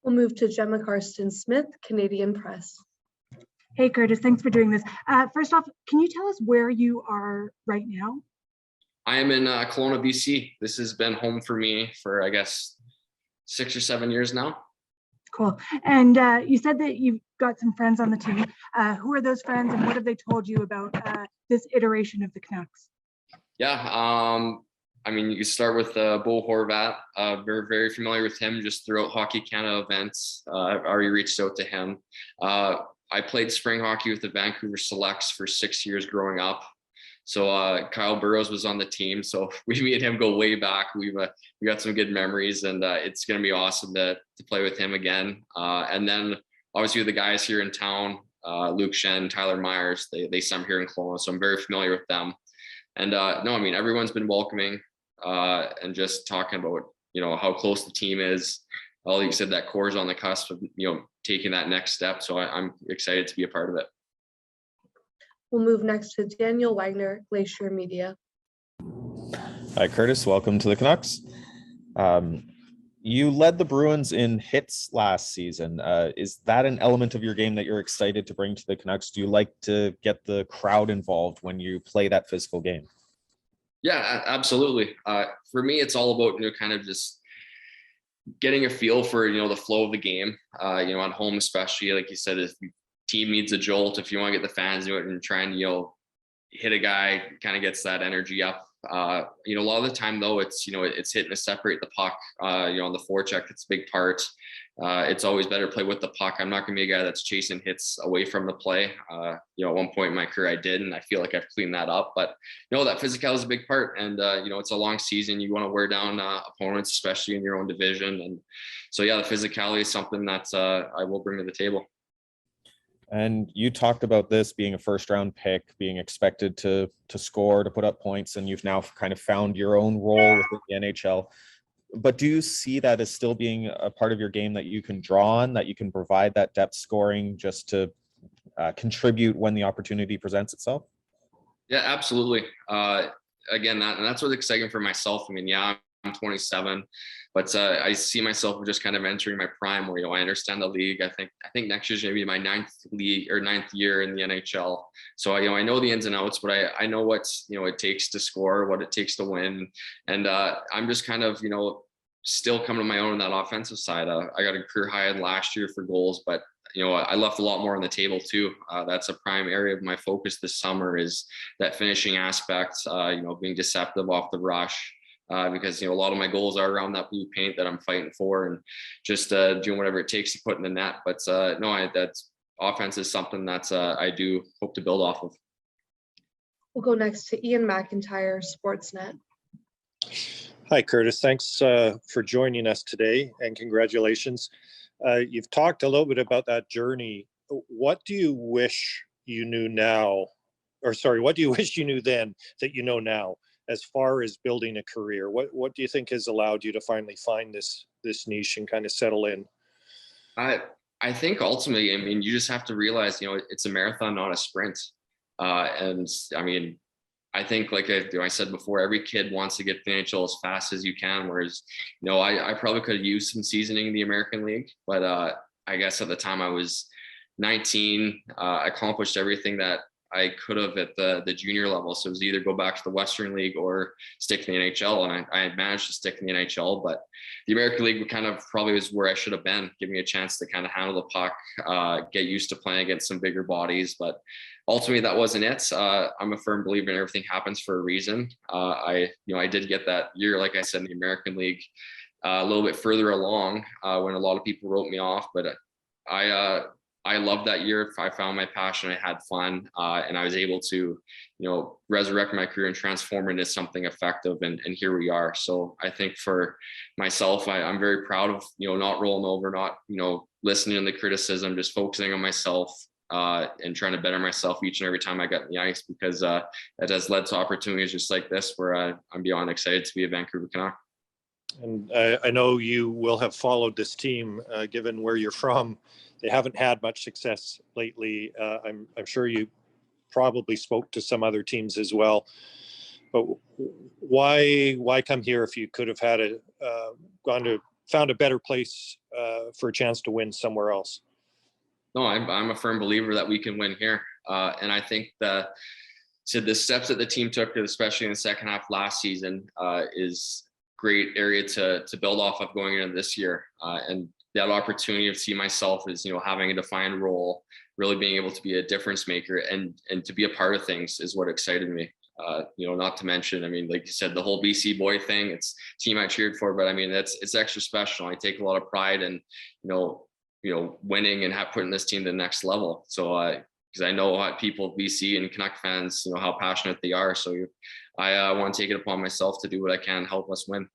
We'll move to Gemma Karsten-Smith, Canadian Press. Hey, Curtis, thanks for doing this. First off, can you tell us where you are right now? I am in Kelowna, BC. This has been home for me for, I guess, 6 or 7 years now. Cool. And you said that you've got some friends on the team. Who are those friends and what have they told you about this iteration of the Canucks? Yeah, I mean, you can start with Bo Horvat. Very, very familiar with him just throughout Hockey Canada events. I've already reached out to him. I played spring hockey with the Vancouver Selects for 6 years growing up. So Kyle Burrows was on the team. So me and him go way back. We got some good memories, and it's going to be awesome to play with him again. And then obviously the guys here in town, Luke Shen, Tyler Myers, they some here in Kelowna. So I'm very familiar with them. And no, I mean, everyone's been welcoming and just talking about, how close the team is. Like you said, that core is on the cusp of, taking that next step. So I'm excited to be a part of it. We'll move next to Daniel Wagner, Glacier Media. Hi, Curtis. Welcome to the Canucks. You led the Bruins in hits last season. Is that an element of your game that you're excited to bring to the Canucks? Do you like to get the crowd involved when you play that physical game? Yeah, absolutely. For me, it's all about, kind of just getting a feel for, the flow of the game, at home, especially, like you said, if the team needs a jolt, if you want to get the fans into it and try and, hit a guy, kind of gets that energy up. A lot of the time though, it's hitting to separate the puck, on the forecheck. It's a big part. It's always better to play with the puck. I'm not going to be a guy that's chasing hits away from the play. At one point in my career I did, and I feel like I've cleaned that up, but that physical is a big part. And, it's a long season. You want to wear down opponents, especially in your own division. And so, yeah, the physicality is something that I will bring to the table. And you talked about this being a first-round pick, being expected to score, to put up points, and you've now kind of found your own role within the NHL. But do you see that as still being a part of your game that you can draw on, that you can provide that depth scoring just to contribute when the opportunity presents itself? Yeah, absolutely. Again, that's what's exciting for myself. I mean, yeah, I'm 27, but I see myself just kind of entering my prime where, I understand the league. I think next year's going to be my ninth year in the NHL. So, I know the ins and outs, but I know what's, it takes to score, what it takes to win. And I'm just kind of, still coming to my own on that offensive side. I got a career high last year for goals, but I left a lot more on the table too. That's a prime area of my focus this summer, is that finishing aspect, being deceptive off the rush. Because a lot of my goals are around that blue paint that I'm fighting for, and just doing whatever it takes to put in the net. But that's offense is something that I do hope to build off of. We'll go next to Ian McIntyre, Sportsnet. Hi, Curtis. Thanks for joining us today, and congratulations. You've talked a little bit about that journey. What do you wish you knew now, what do you wish you knew then that you know now, as far as building a career? What do you think has allowed you to finally find this niche and kind of settle in? I think ultimately, I mean, you just have to realize, it's a marathon, not a sprint. And I mean, I think, like I said before, every kid wants to get to the NHL as fast as you can. Whereas, I probably could have used some seasoning in the American League, but I guess at the time I was 19, I accomplished everything that I could have at the junior level. So it was either go back to the Western League or stick in the NHL. And I had managed to stick in the NHL, but the American League kind of probably was where I should have been, give me a chance to kind of handle the puck, get used to playing against some bigger bodies. But ultimately that wasn't it. I'm a firm believer in everything happens for a reason. I did get that year, like I said, in the American League, a little bit further along when a lot of people wrote me off, but I loved that year. I found my passion. I had fun, and I was able to, resurrect my career and transform it into something effective. And here we are. So I think for myself, I'm very proud of, not rolling over, not, listening to the criticism, just focusing on myself and trying to better myself each and every time I got in the ice, because it has led to opportunities just like this, where I'm beyond excited to be a Vancouver Canuck. And I know you will have followed this team, given where you're from. They haven't had much success lately. I'm sure you probably spoke to some other teams as well. But why come here if you could have had gone to found a better place for a chance to win somewhere else? No, I'm a firm believer that we can win here. And I think the steps that the team took, especially in the second half last season, is great area to build off of going into this year. And that opportunity to see myself as, having a defined role, really being able to be a difference maker and to be a part of things is what excited me. Not to mention, I mean, like you said, the whole BC boy thing, it's a team I cheered for, but I mean, it's extra special. I take a lot of pride in, winning and putting this team to the next level. So, because I know how people, BC and Canuck fans, how passionate they are. So I want to take it upon myself to do what I can to help us win.